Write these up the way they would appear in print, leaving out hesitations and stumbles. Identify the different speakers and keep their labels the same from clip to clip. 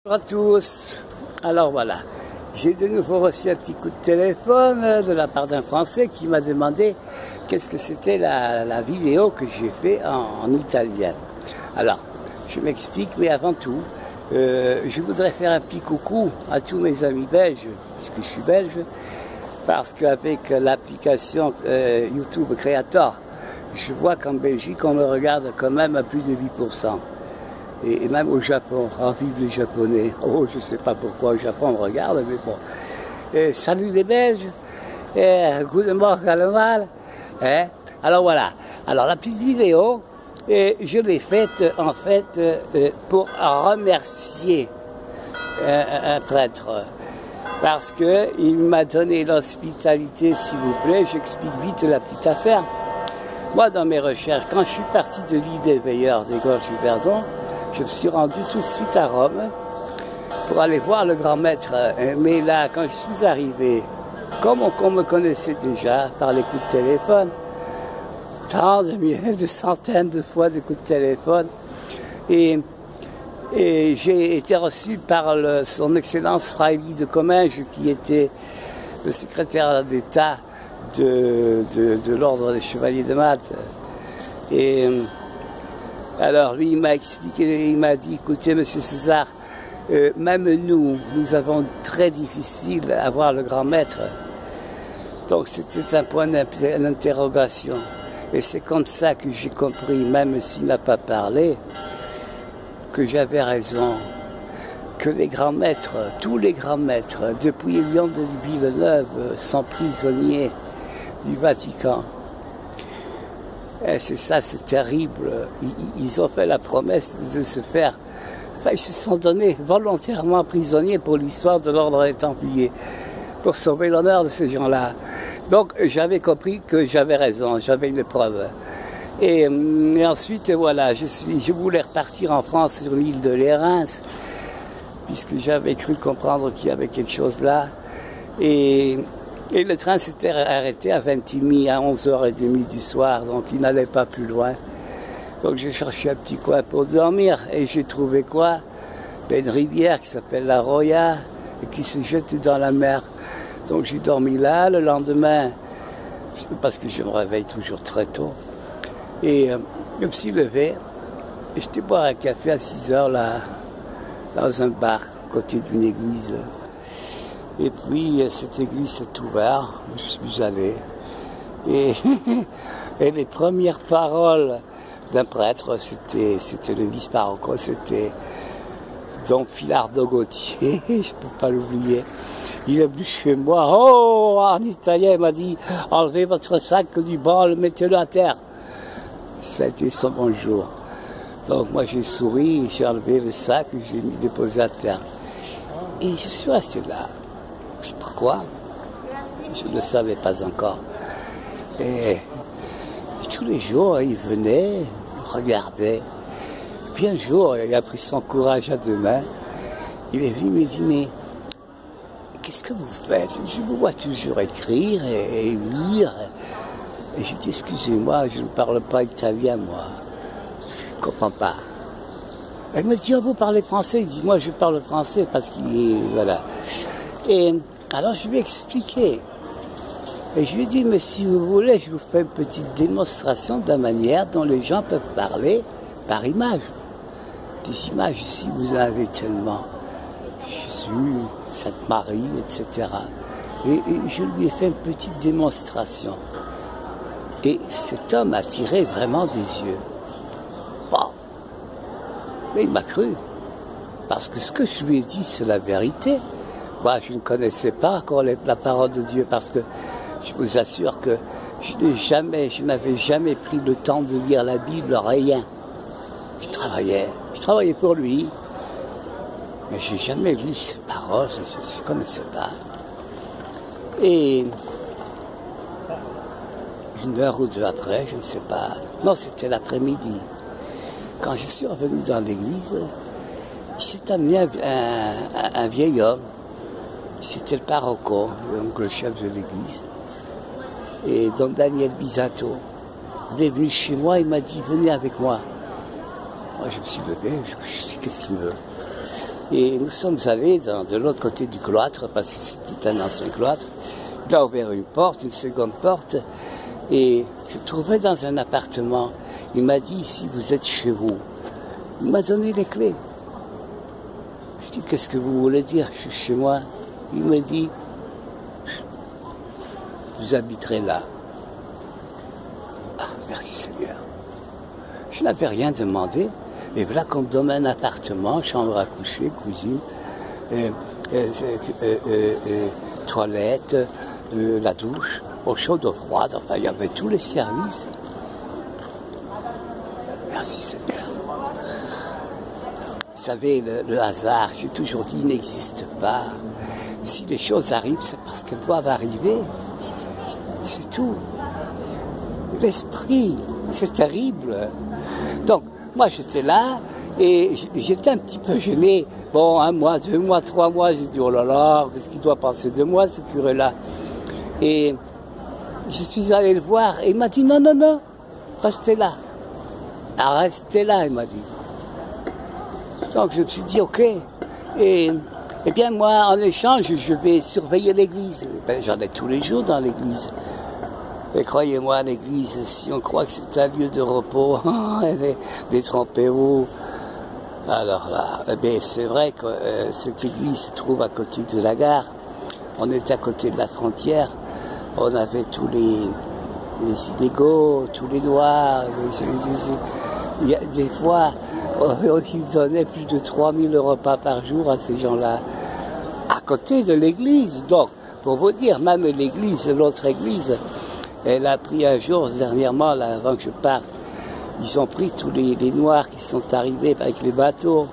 Speaker 1: Bonjour à tous. Alors voilà, j'ai de nouveau reçu un petit coup de téléphone de la part d'un Français qui m'a demandé qu'est-ce que c'était la vidéo que j'ai fait en italien. Alors, je m'explique, mais avant tout, je voudrais faire un petit coucou à tous mes amis belges, puisque je suis belge, parce qu'avec l'application YouTube Creator, je vois qu'en Belgique, on me regarde quand même à plus de 10%. Et même au Japon, vive les Japonais. Oh, je ne sais pas pourquoi au Japon on me regarde, mais bon. Salut les Belges, guten Morgen allemaal. Alors voilà, alors la petite vidéo, je l'ai faite en fait pour remercier un prêtre. Parce qu'il m'a donné l'hospitalité, s'il vous plaît. J'explique vite la petite affaire. Moi, dans mes recherches, quand je suis parti de l'île des Veilleurs des Gorges du Verdon, je me suis rendu tout de suite à Rome pour aller voir le grand maître. Mais là, quand je suis arrivé, comme on me connaissait déjà par les coups de téléphone, tant de centaines de fois de coups de téléphone, et j'ai été reçu par son Excellence Fraile de Comminges, qui était le secrétaire d'État de l'Ordre des Chevaliers de Malte. Et alors lui, il m'a expliqué, il m'a dit, écoutez, Monsieur César, même nous avons très difficile à voir le grand maître. Donc c'était un point d'interrogation. Et c'est comme ça que j'ai compris, même s'il n'a pas parlé, que j'avais raison. Que les grands maîtres, tous les grands maîtres, depuis Lyon de Villeneuve, sont prisonniers du Vatican. Et c'est ça, c'est terrible. Ils ont fait la promesse de se faire... Enfin, ils se sont donnés volontairement prisonniers pour l'histoire de l'ordre des Templiers, pour sauver l'honneur de ces gens-là. Donc, j'avais compris que j'avais raison, j'avais une preuve. Et ensuite, voilà, je voulais repartir en France sur l'île de Lérins, puisque j'avais cru comprendre qu'il y avait quelque chose là. Et le train s'était arrêté à Vintimille à 11h30 du soir, donc il n'allait pas plus loin. Donc j'ai cherché un petit coin pour dormir, et j'ai trouvé quoi? Une rivière qui s'appelle la Roya, et qui se jette dans la mer. Donc j'ai dormi là. Le lendemain, parce que je me réveille toujours très tôt, et je me suis levé, et j'étais boire un café à 6h là, dans un bar, à côté d'une église. Et puis, cette église s'est ouverte, je suis allé. Et les premières paroles d'un prêtre, c'était le vice-parroco, c'était Don Filardo Gautier, je ne peux pas l'oublier. Il est venu chez moi, oh, en italien, il m'a dit, enlevez votre sac du banc, mettez-le à terre. Ça a été son bonjour. Donc moi j'ai souri, j'ai enlevé le sac, j'ai déposé à terre. Et je suis resté là. Je sais pas pourquoi. Je ne le savais pas encore. Et tous les jours, il venait, il regardait. Et puis un jour, il a pris son courage à deux mains. Il est venu me dire, mais qu'est-ce que vous faites? Je vous vois toujours écrire et lire. Et j'ai dit, excusez-moi, je ne parle pas italien, moi. Je ne comprends pas. Elle me dit, oh, vous parlez français? Il dit, moi je parle français parce qu'il... Voilà. Et alors je lui ai expliqué. Et je lui ai dit, mais si vous voulez, je vous fais une petite démonstration de la manière dont les gens peuvent parler par image. Des images ici, vous en avez tellement. Jésus, Sainte Marie, etc. Et je lui ai fait une petite démonstration. Et cet homme a tiré vraiment des yeux. Bon. Mais il m'a cru, parce que ce que je lui ai dit, c'est la vérité. Moi, je ne connaissais pas encore la parole de Dieu, parce que je vous assure que je n'avais jamais pris le temps de lire la Bible, rien. Je travaillais pour lui, mais je n'ai jamais lu ces paroles, je ne connaissais pas. Et une heure ou deux après, je ne sais pas, non, c'était l'après-midi. Quand je suis revenu dans l'église, il s'est amené un vieil homme. C'était le parroco, donc le chef de l'église. Et Don Daniel Bisato. Il est venu chez moi, il m'a dit, venez avec moi. Moi, je me suis levé, je me suis dit, qu'est-ce qu'il veut? Et nous sommes allés de l'autre côté du cloître, parce que c'était un ancien cloître. Il a ouvert une porte, une seconde porte, et je me trouvais dans un appartement. Il m'a dit, ici vous êtes chez vous. Il m'a donné les clés. Je dis, qu'est-ce que vous voulez dire? Je suis chez moi. Il me dit, vous habiterez là. Ah, merci Seigneur. Je n'avais rien demandé. Et voilà qu'on me donne un appartement, chambre à coucher, cuisine, toilette, la douche, eau chaude, eau froide. Enfin, il y avait tous les services. Merci Seigneur. Vous savez, le hasard, j'ai toujours dit, n'existe pas. Si les choses arrivent, c'est parce qu'elles doivent arriver. C'est tout. L'esprit, c'est terrible. Donc, moi j'étais là et j'étais un petit peu gêné. Bon, 1 mois, 2 mois, 3 mois, j'ai dit, oh là là, qu'est-ce qu'il doit penser de moi, ce curé-là? Et je suis allé le voir et il m'a dit, non, non, non, restez là. Ah, restez là, il m'a dit. Donc je me suis dit, ok. Et eh bien moi, en échange, je vais surveiller l'église. Ben, j'en ai tous les jours dans l'église. Et croyez-moi, l'église, si on croit que c'est un lieu de repos, détrompez-vous. Alors là, eh bien, c'est vrai que cette église se trouve à côté de la gare. On est à côté de la frontière. On avait tous les illégaux, tous les noirs. Il y a des fois, ils donnaient plus de 3000 repas par jour à ces gens-là, à côté de l'église. Donc, pour vous dire, même l'église, l'autre église, elle a pris un jour, dernièrement, là, avant que je parte, ils ont pris tous les noirs qui sont arrivés avec les bateaux.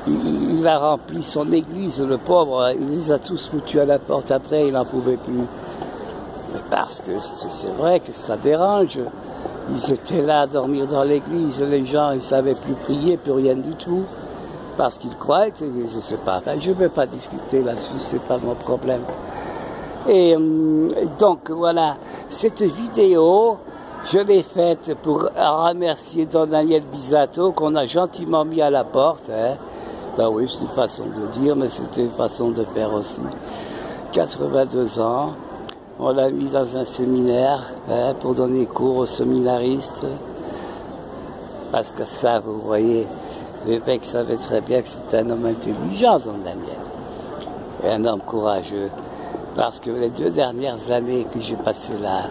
Speaker 1: Il a rempli son église, le pauvre, il les a tous foutus à la porte après, il n'en pouvait plus. Mais parce que c'est vrai que ça dérange. Ils étaient là à dormir dans l'église, les gens, ils ne savaient plus prier, plus rien du tout. Parce qu'ils croyaient que, je ne sais pas, enfin, je ne vais pas discuter là-dessus, ce n'est pas mon problème. Et donc voilà, cette vidéo, je l'ai faite pour remercier Don Daniel Bisato, qu'on a gentiment mis à la porte. Hein. Ben oui, c'est une façon de dire, mais c'était une façon de faire aussi. 82 ans. On l'a mis dans un séminaire pour donner cours aux séminaristes. Parce que ça, vous voyez, l'évêque savait très bien que c'était un homme intelligent, Don Daniel. Et un homme courageux. Parce que les 2 dernières années que j'ai passées là,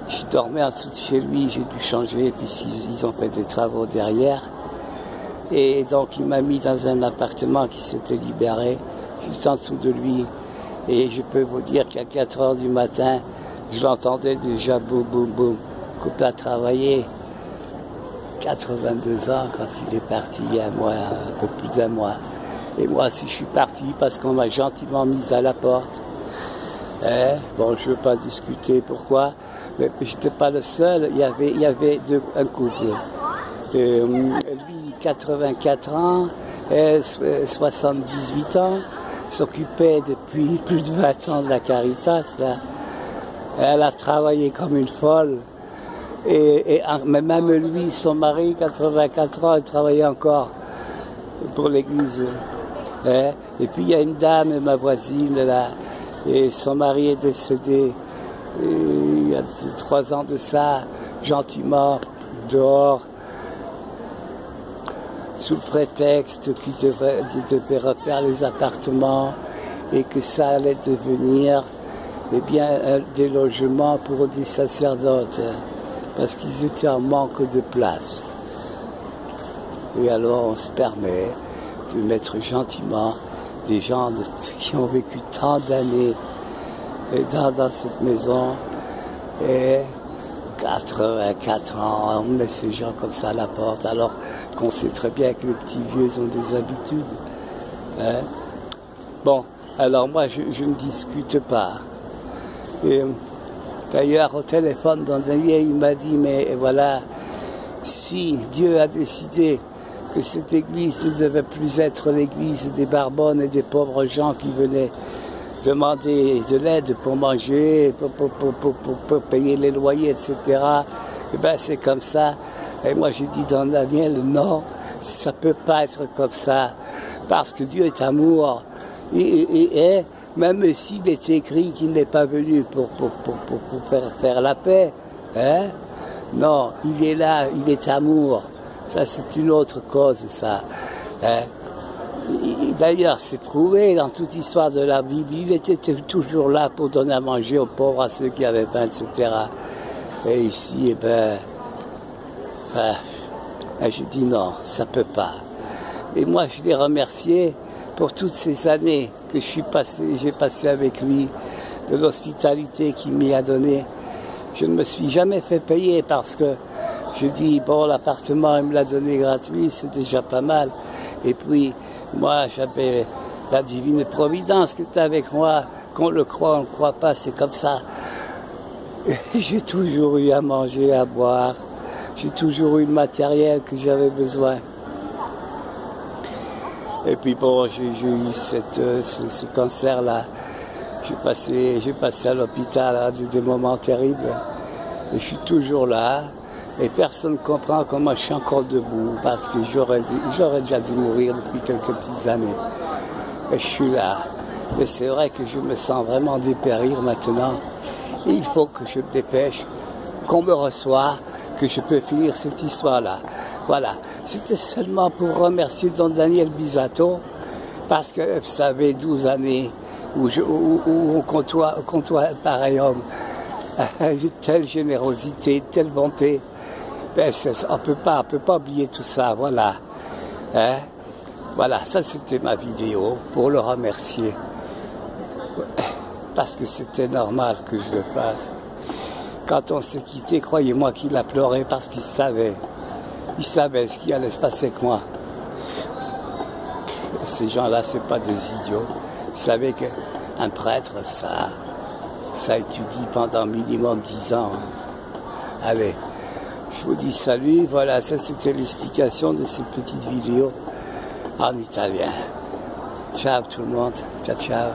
Speaker 1: je dormais en dessous de chez lui, j'ai dû changer, puisqu'ils ont fait des travaux derrière. Et donc il m'a mis dans un appartement qui s'était libéré, juste en dessous de lui. Et je peux vous dire qu'à 4 heures du matin, je l'entendais déjà boum, boum, boum, coupé à travailler. 82 ans quand il est parti, il y a un mois, un peu plus d'1 mois. Et moi aussi je suis parti parce qu'on m'a gentiment mis à la porte. Bon, je ne veux pas discuter pourquoi, mais je n'étais pas le seul, il y avait un couple. Lui, 84 ans, elle, 78 ans. S'occupait depuis plus de 20 ans de la Caritas. Là. Elle a travaillé comme une folle. Mais même lui, son mari, 84 ans, il travaillait encore pour l'église. Et puis il y a une dame, ma voisine, là, et son mari est décédé il y a 3 ans de ça, gentiment, dehors, sous le prétexte qu'il devait refaire les appartements et que ça allait devenir des logements pour des sacerdotes, parce qu'ils étaient en manque de place. Et alors on se permet de mettre gentiment des gens qui ont vécu tant d'années dans cette maison, et 84 ans, on met ces gens comme ça à la porte, alors qu'on sait très bien que les petits vieux ont des habitudes. Hein? Bon, alors moi je ne discute pas. D'ailleurs au téléphone, Don Daniel, il m'a dit, mais voilà, si Dieu a décidé que cette église ne devait plus être l'église des barbonnes et des pauvres gens qui venaient demander de l'aide pour manger, pour payer les loyers, etc. Et ben c'est comme ça. Et moi j'ai dit, Don Daniel, non, ça ne peut pas être comme ça. parce que Dieu est amour. Et même s'il est écrit qu'il n'est pas venu pour faire la paix, hein, non, il est là, il est amour. Ça, c'est une autre cause, ça. Hein. D'ailleurs, c'est prouvé dans toute l'histoire de la Bible, il était toujours là pour donner à manger aux pauvres, à ceux qui avaient faim, etc. Et ici, eh ben, j'ai dit non, ça peut pas. Et moi, je l'ai remercié pour toutes ces années que j'ai passé avec lui, de l'hospitalité qu'il m'y a donné. Je ne me suis jamais fait payer parce que je dis, bon, l'appartement, il me l'a donné gratuit, c'est déjà pas mal. Et puis, moi, j'avais la divine providence qui était avec moi, qu'on le croit, on ne le croit pas, c'est comme ça. J'ai toujours eu à manger, à boire, j'ai toujours eu le matériel que j'avais besoin. Et puis bon, j'ai eu ce cancer-là. J'ai passé à l'hôpital des moments terribles. Et je suis toujours là. Et personne ne comprend comment je suis encore debout, parce que j'aurais déjà dû mourir depuis quelques petites années. Et je suis là. Mais c'est vrai que je me sens vraiment dépérir maintenant. Et il faut que je me dépêche, qu'on me reçoive, que je peux finir cette histoire-là. Voilà. C'était seulement pour remercier Don Daniel Bisato, parce que vous savez, 12 années où on côtoie un pareil homme. Telle générosité, telle bonté. Ben, on peut pas oublier tout ça, voilà. Hein? Voilà, ça c'était ma vidéo pour le remercier. Parce que c'était normal que je le fasse. Quand on s'est quitté, croyez-moi qu'il a pleuré parce qu'il savait. Il savait ce qui allait se passer avec moi. Ces gens-là, c'est pas des idiots. Vous savez qu'un prêtre, ça étudie pendant minimum 10 ans. Hein. Allez. Je vous dis salut, voilà, ça c'était l'explication de cette petite vidéo en italien. Ciao tout le monde, ciao ciao.